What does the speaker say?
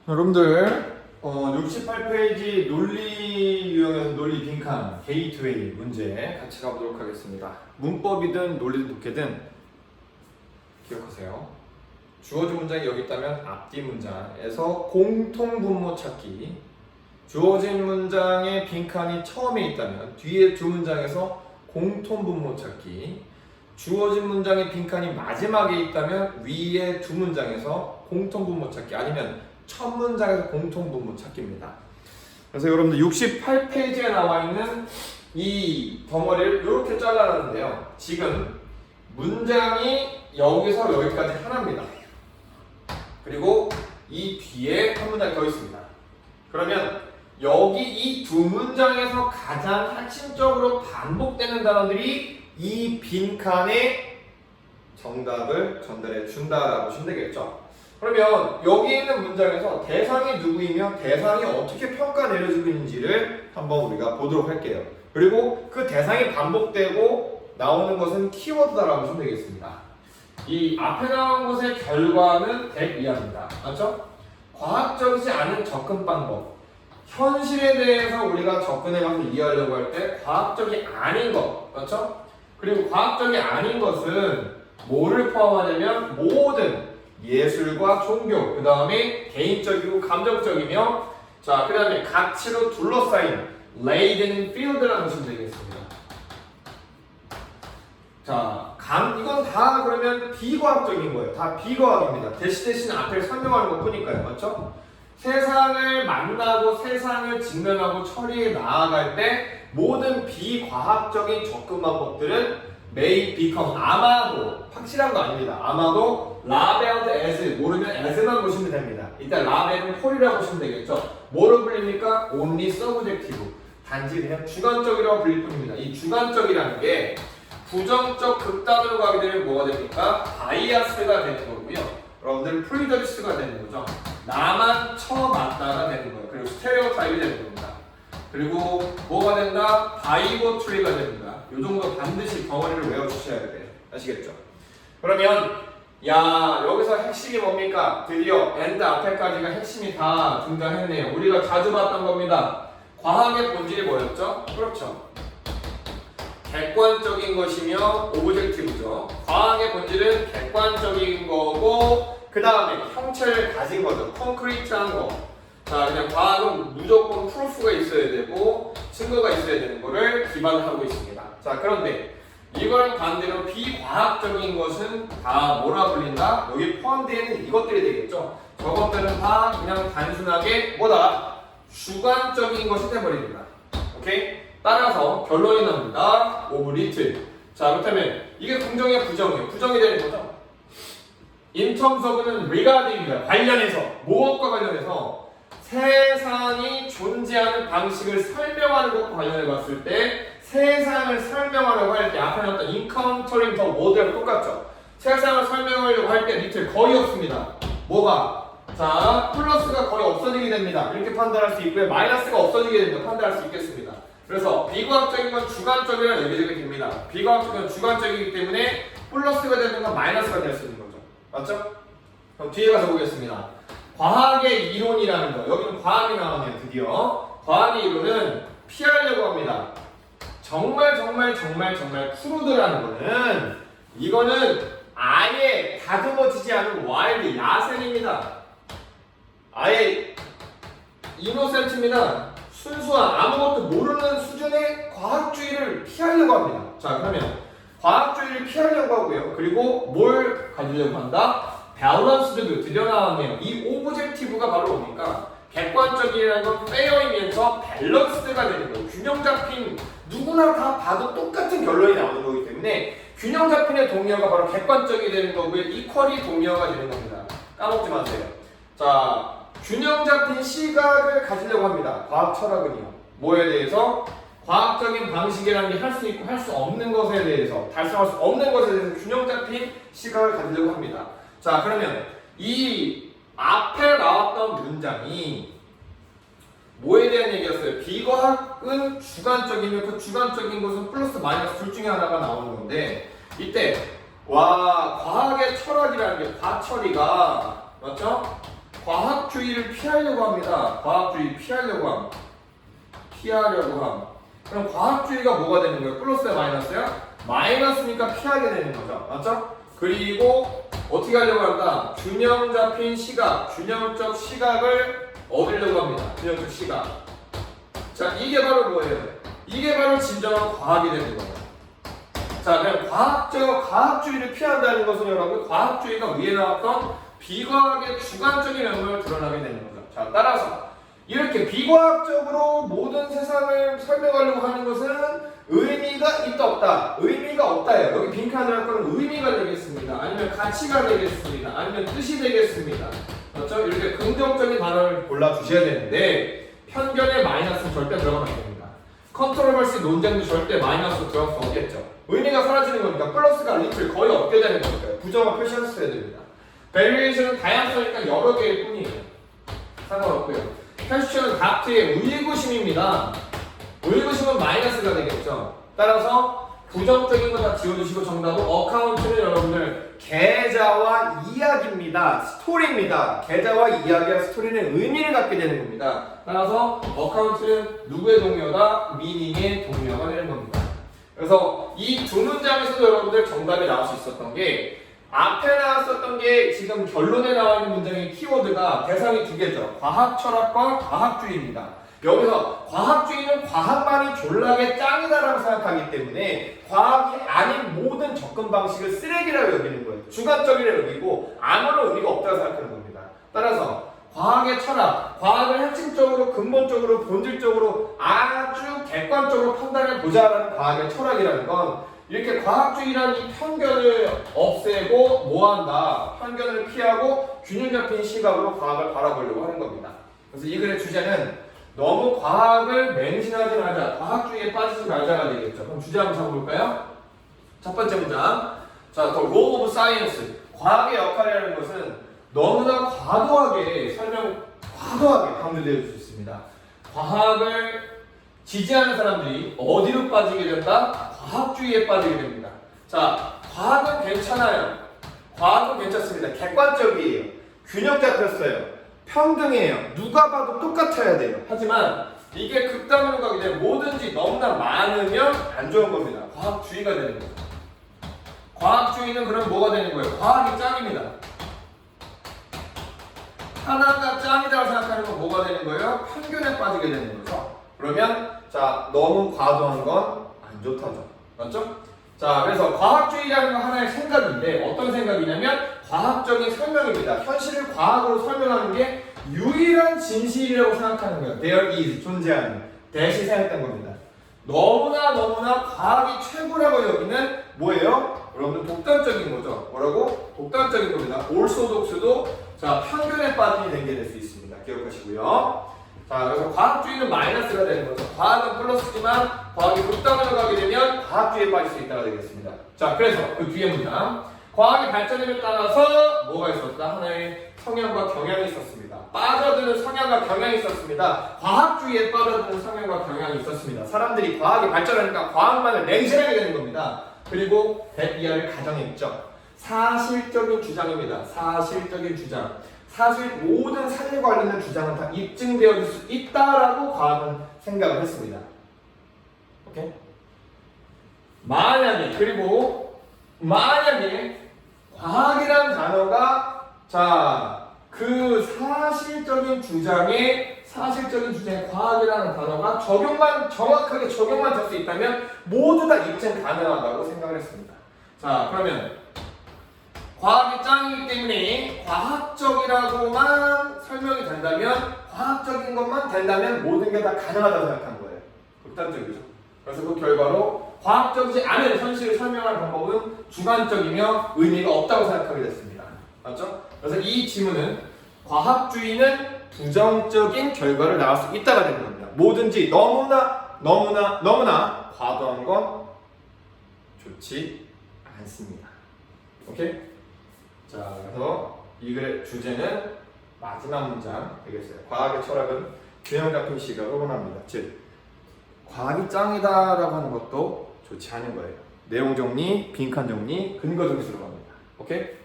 여러분들 68페이지 논리 유형에서 논리 빈칸 게이트웨이 문제 같이 가보도록 하겠습니다. 문법이든 논리든 독해든 기억하세요. 주어진 문장이 여기 있다면 앞뒤 문장에서 공통분모 찾기, 주어진 문장의 빈칸이 처음에 있다면 뒤에 두 문장에서 공통분모 찾기, 주어진 문장의 빈칸이 마지막에 있다면 위에 두 문장에서 공통분모 찾기, 아니면 첫 문장에서 공통분모 찾기입니다. 그래서 여러분들 68페이지에 나와 있는 이 덩어리를 이렇게 잘라놨는데요. 지금 문장이 여기서 여기까지 하나입니다. 그리고 이 뒤에 한 문장이 더 있습니다. 그러면 여기 이 두 문장에서 가장 핵심적으로 반복되는 단어들이 이 빈칸에 정답을 전달해 준다라고 보시면 되겠죠. 그러면 여기 있는 문장에서 대상이 누구이며 대상이 어떻게 평가 내려지고 있는지를 한번 우리가 보도록 할게요. 그리고 그 대상이 반복되고 나오는 것은 키워드다라고 보시면 되겠습니다. 이 앞에 나온 것의 결과는 대 이하입니다. 맞죠? 과학적이지 않은 접근 방법. 현실에 대해서 우리가 접근해가서 이해하려고 할 때 과학적이 아닌 것. 맞죠? 그리고 과학적이 아닌 것은 뭐를 포함하냐면 모든 예술과 종교, 그 다음에 개인적이고 감정적이며, 자, 그 다음에 가치로 둘러싸인 laden in field라는 것이 되겠습니다. 자, 이건 다 그러면 비과학적인 거예요. 다 비과학입니다. 대신 앞에 설명하는 것 뿐이니까요. 맞죠? 세상을 만나고 세상을 직면하고 처리해 나아갈 때 모든 비과학적인 접근 방법들은 may become, 아마도, 확실한 거 아닙니다. 아마도 labeled as, 모르면 as만 보시면 됩니다. 일단 label은 폴이라고 보시면 되겠죠. 뭐로 불립니까? only subjective, 단지 그냥 주관적이라고 불릴 뿐입니다. 이 주관적이라는 게 부정적 극단으로 가게 되면 뭐가 됩니까? 바이아스가 되는 거고요. 여러분들 프리저디스가 되는 거죠. 나만 처맞다가 되는 거예요. 그리고 스테레오타입이 되는 겁니다. 그리고 뭐가 된다? 바이고트리가 됩니다. 이 정도 반드시 덩어리를 외워주셔야 돼요. 아시겠죠? 그러면 여기서 핵심이 뭡니까? 드디어 and 앞에까지가 핵심이 다 등장했네요. 우리가 자주 봤던 겁니다. 과학의 본질이 뭐였죠? 그렇죠. 객관적인 것이며 오브젝티브죠. 과학의 본질은 객관적인 거고, 그 다음에 형체를 가진 거죠. 콘크리트한 거. 자, 그냥 과학은 무조건 프루프가 있어야 되고 증거가 있어야 되는 거를 기반을 하고 있습니다. 자, 그런데 이거랑 반대로 비과학적인 것은 다 뭐라 불린다? 여기 포함되어 있는 이것들이 되겠죠. 저것들은 다 그냥 단순하게 뭐다? 주관적인 것이 돼버립니다. 오케이? 따라서 결론이 납니다. 오브 리틀. 자, 그렇다면 이게 긍정이야, 부정이야? 부정이 되는 거죠. In terms of는 regarding입니다. 관련해서, 무엇과 관련해서 세상이 존재하는 방식을 설명하는 것과 관련해 봤을 때, 세상을 설명하려고 할 때 앞에 나왔던 encountering the world랑 똑같죠. 세상을 설명하려고 할 때 리틀 거의 없습니다. 뭐가? 자, 플러스가 거의 없어지게 됩니다. 이렇게 판단할 수 있고요. 마이너스가 없어지게 됩니다. 판단할 수 있겠습니다. 그래서 비과학적인 건 주관적이라는 얘기가 됩니다. 비과학적인 건 주관적이기 때문에 플러스가 되는 건 마이너스가 될 수 있는 거죠. 맞죠? 그럼 뒤에 가서 보겠습니다. 과학의 이론이라는 거. 여기는 과학이 나오네요. 드디어. 과학의 이론은 피하려고 합니다. 정말 크루드라는 거는, 이거는 아예 다듬어지지 않은 와일드, 야생입니다. 아예 이노센트입니다. 순수한 아무것도 모르는 수준의 과학주의를 피하려고 합니다. 자, 그러면 과학주의를 피하려고 하고요. 그리고 뭘 가지려고 한다? 밸런스드 뷰. 드디어 나왔네요. 이 오브젝티브가 바로 뭡니까? 객관적이라는 건 페어이면서 밸런스가 되는 거예요. 균형 잡힌, 누구나 다 봐도 똑같은 결론이 나오는 거기 때문에 균형 잡힌의 동의어가 바로 객관적이 되는 거고요. 이퀄이 동의어가 되는 겁니다. 까먹지 마세요. 자, 균형 잡힌 시각을 가지려고 합니다. 과학 철학은요. 뭐에 대해서? 과학적인 방식이라는 게 할 수 있고 할 수 없는 것에 대해서, 달성할 수 없는 것에 대해서 균형 잡힌 시각을 가지려고 합니다. 자, 그러면 이 앞에 나왔던 문장이 뭐에 대한 얘기였어요? 비과학은 주관적이면 그 주관적인 것은 플러스 마이너스 둘 중에 하나가 나오는 건데, 이때 과학의 철학이라는 게 과철이가, 맞죠? 과학주 과학주의를 피하려고 합니다. 과학주의 피하려고 함. 그럼 과학주의가 뭐가 되는 거예요? 플러스야 마이너스야? 마이너스니까 피하게 되는 거죠. 맞죠? 그리고 어떻게 하려고 한다? 균형 잡힌 시각, 균형적 시각을 얻으려고 합니다. 균형적 시각. 자, 이게 바로 뭐예요? 이게 바로 진정한 과학이 되는 거예요. 자, 그럼 과학주의를 피한다는 것은 여러분, 과학주의가 위에 나왔던 비과학의 주관적인 면모를 드러나게 되는 거죠. 자, 따라서 이렇게 비과학적으로 모든 세상을 설명하려고 하는 것은 의미가 있다 없다. 의미가 없다예요. 여기 빈칸을 할 거는 의미가 되겠습니다. 아니면 가치가 되겠습니다. 아니면 뜻이 되겠습니다. 그렇죠? 이렇게 긍정적인 단어를 골라주셔야 되는데 편견의 마이너스는 절대 들어가면 안 됩니다. 컨트로버시 논쟁도 절대 마이너스 들어갈 수 없겠죠. 의미가 사라지는 거니까 플러스가 리틀 거의 없게 되는 거니까요. 부정을 표시하셔야 됩니다. 베리에이션은 다양성이니까 여러 개일 뿐이에요. 상관없고요. 퀘스천은 다트의 의구심입니다. 의구심은 마이너스가 되겠죠. 따라서 부정적인 거 다 지워주시고 정답은 어카운트는 여러분들 계좌와 이야기입니다. 스토리입니다. 계좌와 이야기와 스토리는 의미를 갖게 되는 겁니다. 따라서 어카운트는 누구의 동요다? 미닝의 동요가 되는 겁니다. 그래서 이 두 문장에서도 여러분들 정답이 나올 수 있었던 게 앞에 나왔었던 게 지금 결론에 나와 있는 문장의 키워드가 대상이 두 개죠. 과학 철학과 과학주의입니다. 여기서 과학주의는 과학만이 졸라게 짱이다라고 생각하기 때문에 과학이 아닌 모든 접근 방식을 쓰레기라고 여기는 거예요. 주관적이라고 여기고 아무런 의미가 없다고 생각하는 겁니다. 따라서 과학의 철학, 과학을 핵심적으로 근본적으로 본질적으로 아주 객관적으로 판단해 보자라는 과학의 철학이라는 건 이렇게 과학주의라는 이 편견을 없애고 뭐한다? 편견을 피하고 균형 잡힌 시각으로 과학을 바라보려고 하는 겁니다. 그래서 이 글의 주제는 너무 과학을 맹신하지 말자, 과학주의에 빠지지 말자가 되겠죠. 그럼 주제 한번 잡아볼까요? 첫 번째 문장. 자, The Role of Science. 과학의 역할이라는 것은 너무나 과도하게 강조되어 수 있습니다. 과학을 지지하는 사람들이 어디로 빠지게 된다? 과학주의에 빠지게 됩니다. 자, 과학은 괜찮아요. 과학은 괜찮습니다. 객관적이에요. 균형 잡혔어요. 평등해요. 누가 봐도 똑같아야 돼요. 하지만 이게 극단으로 가게 되면 뭐든지 너무나 많으면 안 좋은 겁니다. 과학주의가 되는 거죠. 과학주의는 그럼 뭐가 되는 거예요? 과학이 짱입니다. 하나가 짱이라고 생각하는 건 뭐가 되는 거예요? 편견에 빠지게 되는 거죠. 그러면 자, 너무 과도한 건 안 좋다죠. 맞죠? 자, 그래서 과학주의라는 건 하나의 생각인데 어떤 생각이냐면 과학적인 설명입니다. 현실을 과학으로 설명하는 게 유일한 진실이라고 생각하는 거예요. There is, 존재하는. 대시 생각된 겁니다. 너무나 과학이 최고라고 여기는 뭐예요? 여러분들 독단적인 거죠. 뭐라고? 독단적인 겁니다. 올소독스도 자, 편견에 빠짐이 된 게 될 수 있습니다. 기억하시고요. 자, 그래서 과학주의는 마이너스가 되는 거죠. 과학은 플러스지만 과학이 극단으로 가게 되면 과학주의에 빠질 수 있다가 되겠습니다. 자, 그래서 그 뒤에 문장. 과학이 발전함에 따라서 뭐가 있었다? 하나의 성향과 경향이 있었습니다. 빠져드는 성향과 경향이 있었습니다. 과학주의에 빠져드는 성향과 경향이 있었습니다. 사람들이 과학이 발전하니까 과학만을 맹신하게 되는 겁니다. 그리고 대비아를 가정했죠. 사실적인 주장입니다. 사실적인 주장. 사실 모든 사실과 관련된 주장은 다 입증되어질 수 있다라고 과학은 생각을 했습니다. 오케이? 만약에 과학이라는 단어가 자, 그 사실적인 주장에 과학이라는 단어가 정확하게 적용만 될 수 있다면 모두 다 입증 가능하다고 생각을 했습니다. 자, 그러면 과학이 짱이기 때문에 과학적이라고만 설명이 된다면 과학적인 것만 된다면 모든 게 다 가능하다고 생각한 거예요. 극단적이죠. 그래서 그 결과로 과학적이지 않은 현실을 설명할 방법은 주관적이며 의미가 없다고 생각하게 됐습니다. 맞죠? 그래서 이 지문은 과학주의는 부정적인 결과를 낳을 수 있다가 되는 겁니다. 뭐든지 너무나 과도한 건 좋지 않습니다. 오케이? 자, 그래서 이 글의 주제는 마지막 문장 되겠어요. 과학의 철학은 균형 잡힌 시각을 원합니다. 즉, 과학이 짱이다라고 하는 것도 좋지 않은 거예요. 내용 정리, 빈칸 정리, 근거 정리 들어갑니다. 오케이?